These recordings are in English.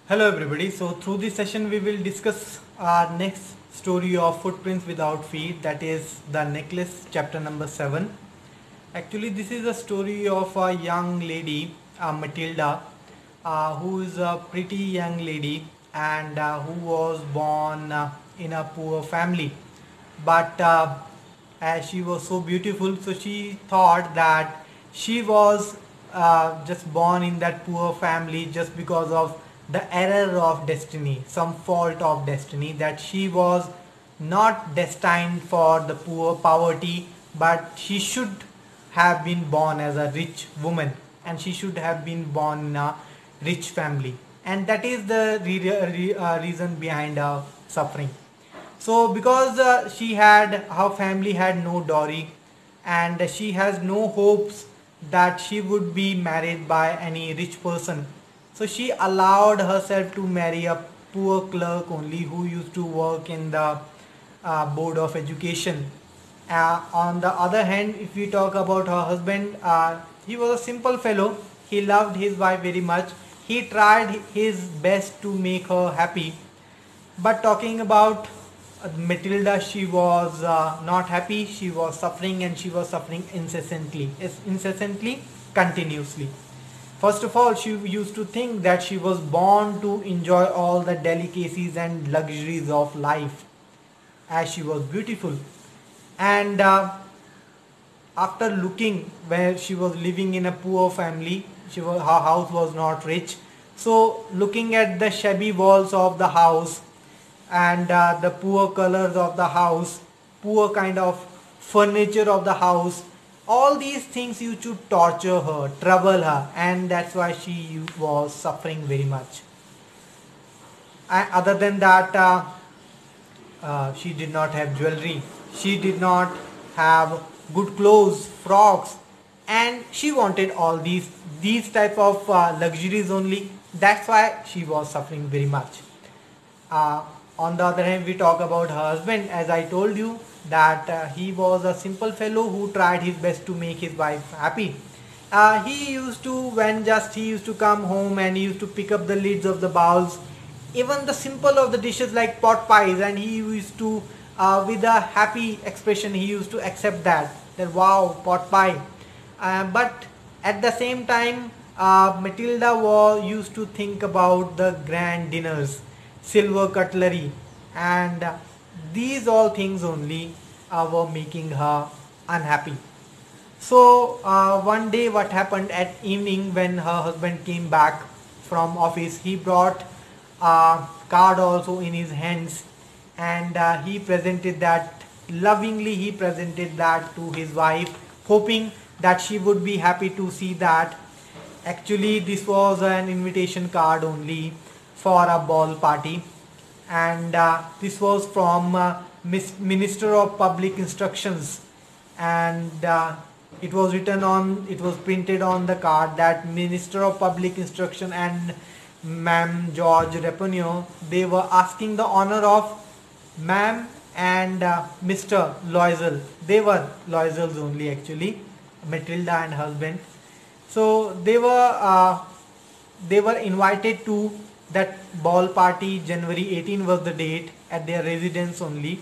Hello everybody. So through this session we will discuss our next story of Footprints Without Feet, that is The Necklace, chapter number 7. Actually this is a story of a young lady, Matilda, who is a pretty young lady and who was born in a poor family. But as she was so beautiful, so she thought that she was just born in that poor family just because of the error of destiny, some fault of destiny, that she was not destined for the poor poverty, but she should have been born as a rich woman and she should have been born in a rich family, and that is the reason behind her suffering. So because her family had no dowry and she has no hopes that she would be married by any rich person, so she allowed herself to marry a poor clerk only who used to work in the board of education. On the other hand, if we talk about her husband, he was a simple fellow. He loved his wife very much. He tried his best to make her happy. But talking about Matilda, she was not happy. She was suffering, and she was suffering incessantly, continuously. First of all, she used to think that she was born to enjoy all the delicacies and luxuries of life, as she was beautiful. And after looking, where she was living in a poor family, her house was not rich. So looking at the shabby walls of the house and the poor colors of the house, poor kind of furniture of the house, all these things used to torture her, trouble her, and that's why she was suffering very much. And other than that, she did not have jewelry, she did not have good clothes, frocks, and she wanted all these type of luxuries only. That's why she was suffering very much. uh, on the other hand, we talk about her husband. As I told you that he was a simple fellow who tried his best to make his wife happy. He used to, when just he used to come home and he used to pick up the lids of the bowls, even the simple of the dishes like pot pies, and he used to, with a happy expression, he used to accept that wow, pot pie. But at the same time, Matilda used to think about the grand dinners, silver cutlery, and these all things only were making her unhappy. So one day what happened at evening, when her husband came back from office, he brought a card also in his hands, and he presented that, lovingly he presented that to his wife, hoping that she would be happy to see that. Actually this was an invitation card only for a ball party, and this was from Minister of Public Instructions, and it was printed on the card that Minister of Public Instruction and Ma'am George Reponio, they were asking the honor of Ma'am and Mr. Loisel. They were Loisels only actually, Matilda and husband. So they were invited to that ball party. January 18 was the date, at their residence only.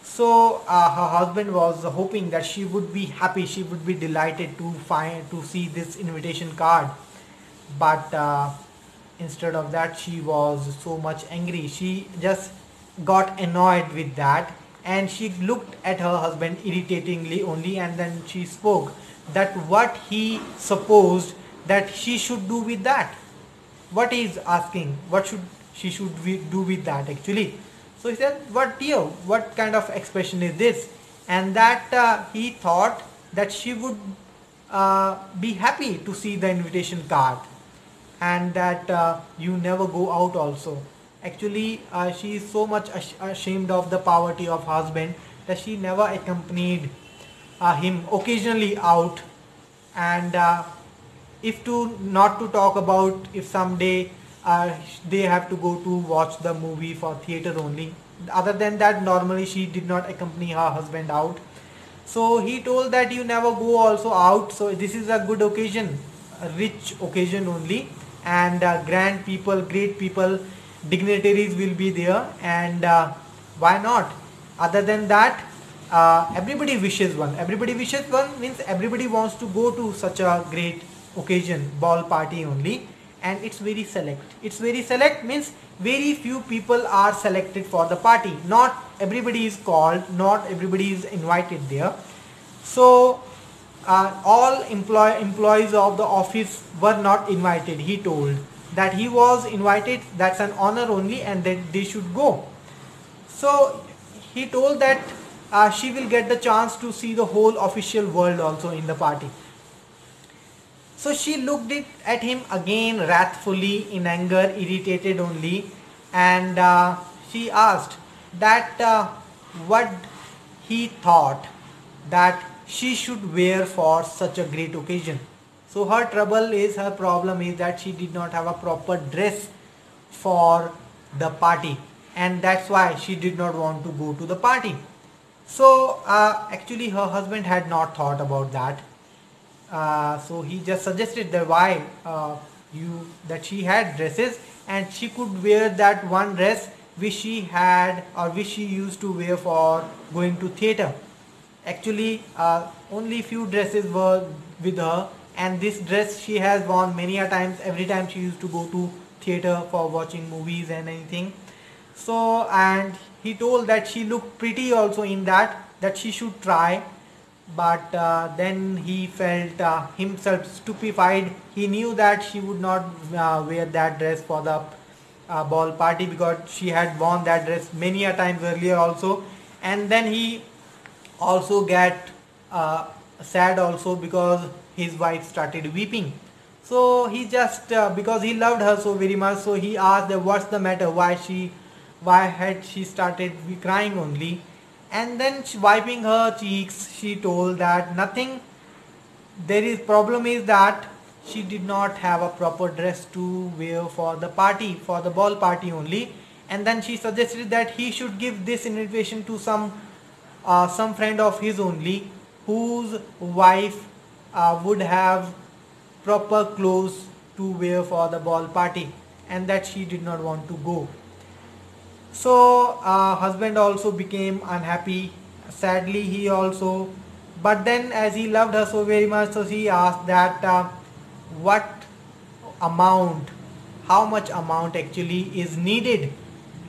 So her husband was hoping that she would be happy, she would be delighted to see this invitation card. But instead of that, she was so much angry. She just got annoyed with that, and she looked at her husband irritatingly only, and then she spoke that what he supposed that she should do with that, what he is asking, what should we do with that actually. So he said, what dear, what kind of expression is this? And that he thought that she would be happy to see the invitation card, and that you never go out also. Actually she is so much ashamed of the poverty of husband that she never accompanied him occasionally out. And if to not to talk about if someday they have to go to watch the movie for theater only, other than that normally she did not accompany her husband out. So he told that you never go also out, so this is a good occasion, a rich occasion only, and grand people, great people, dignitaries will be there, and why not? Other than that, everybody wishes one. Everybody wishes one means everybody wants to go to such a great occasion, ball party only, and it's very select. It's very select means very few people are selected for the party. Not everybody is called, not everybody is invited there. So all employees of the office were not invited. He told that he was invited, that's an honor only, and that they should go. So he told that she will get the chance to see the whole official world also in the party. So she looked it at him again wrathfully, in anger, irritated only, and she asked that what he thought that she should wear for such a great occasion. So her trouble is, her problem is that she did not have a proper dress for the party, and that's why she did not want to go to the party. So actually her husband had not thought about that. So he just suggested that why that she had dresses and she could wear that one dress which she had or which she used to wear for going to theatre. Actually only few dresses were with her, and this dress she has worn many a times every time she used to go to theatre for watching movies and anything. So and he told that she looked pretty also in that she should try, but then he felt himself stupefied. He knew that she would not wear that dress for the ball party because she had worn that dress many a times earlier also, and then he also get sad also because his wife started weeping. So he just because he loved her so very much, so he asked that what's the matter, why had she started crying only. And then wiping her cheeks, she told that nothing, there is problem is that she did not have a proper dress to wear for the party, for the ball party only. And then she suggested that he should give this invitation to some friend of his only, whose wife would have proper clothes to wear for the ball party, and that she did not want to go. So husband also became unhappy. Sadly he also, but then as he loved her so very much, so he asked that what amount, how much amount actually is needed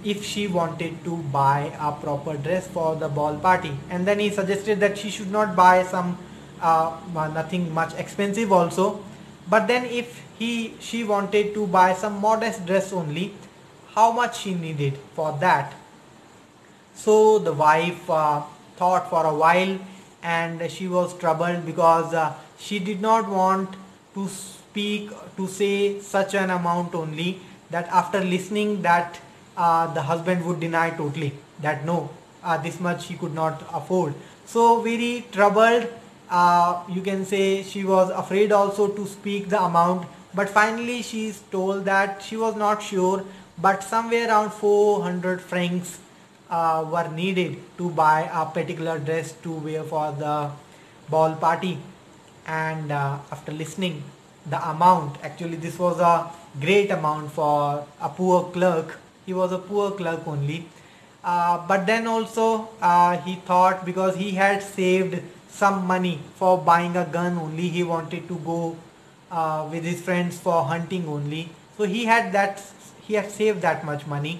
if she wanted to buy a proper dress for the ball party. And then he suggested that she should not buy some nothing much expensive also, but then if she wanted to buy some modest dress only, how much she needed for that. So the wife thought for a while, and she was troubled because she did not want to say such an amount only, that after listening that the husband would deny totally that no, this much she could not afford. So very troubled, you can say she was afraid also to speak the amount, but finally she is told that she was not sure, but somewhere around 400 francs were needed to buy a particular dress to wear for the ball party. And after listening the amount, actually this was a great amount for a poor clerk. He was a poor clerk only, but then also he thought, because he had saved some money for buying a gun only, he wanted to go with his friends for hunting only, so he had saved that much money.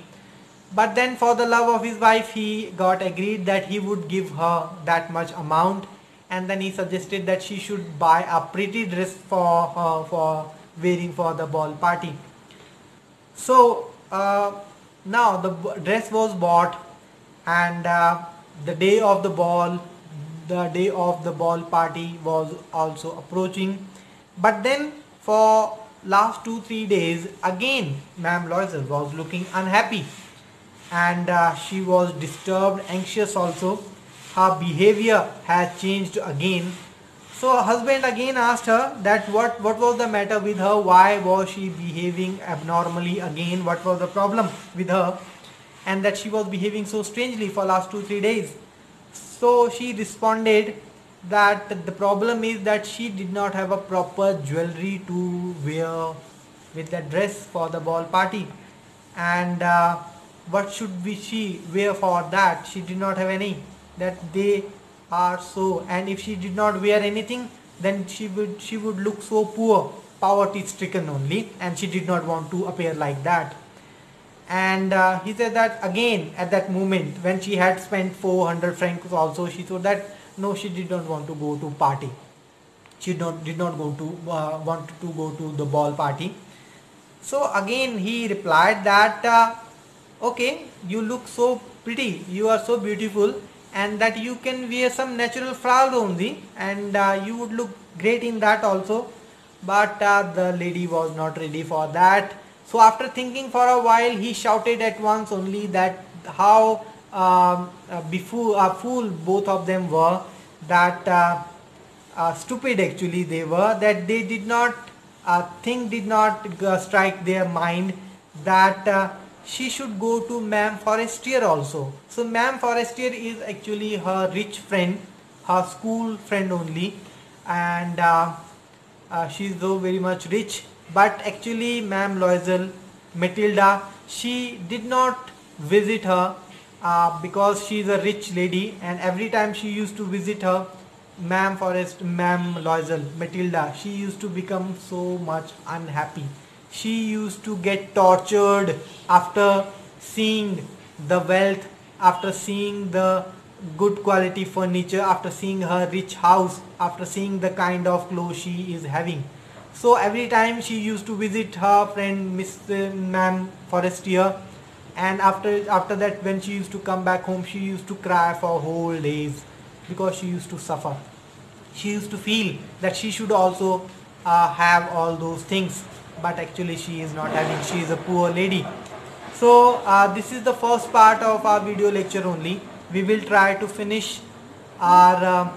But then for the love of his wife, he got agreed that he would give her that much amount, and then he suggested that she should buy a pretty dress for her for wearing for the ball party. So now the dress was bought, and the day of the ball party was also approaching. But then for last 2-3 days again Ma'am Loisel was looking unhappy, and she was disturbed, anxious also. Her behavior had changed again. So her husband again asked her that what was the matter with her, why was she behaving abnormally again, what was the problem with her, and that she was behaving so strangely for last 2-3 days. So she responded that the problem is that she did not have a proper jewelry to wear with the dress for the ball party. And what should she wear for that? She did not have any. That they are so, and if she did not wear anything, then she would look so poor, poverty stricken only, and she did not want to appear like that. And he said that again at that moment when she had spent 400 francs also, she thought that no, she did not want to go to party. She did not go to want to go to the ball party. So again he replied that okay, you look so pretty, you are so beautiful, and that you can wear some natural flower only, and you would look great in that also. But the lady was not ready for that. So after thinking for a while, he shouted at once only that how fool both of them were, that stupid actually they were, that they did not did not strike their mind that she should go to Ma'am Forestier also. So Ma'am Forestier is actually her rich friend, her school friend only, and she is though very much rich. But actually Ma'am Loisel, Matilda, she did not visit her because she is a rich lady, and every time she used to visit her, Ma'am Loisel, Matilda, she used to become so much unhappy. She used to get tortured after seeing the wealth, after seeing the good quality furniture, after seeing her rich house, after seeing the kind of clothes she is having. So every time she used to visit her friend Miss Ma'am Forestier, and after that when she used to come back home, she used to cry for whole days because she used to suffer. She used to feel that she should also have all those things, but actually she is not having. She is a poor lady. So this is the first part of our video lecture only. We will try to finish our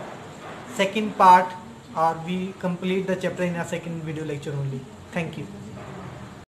second part, or we complete the chapter in our second video lecture only. Thank you.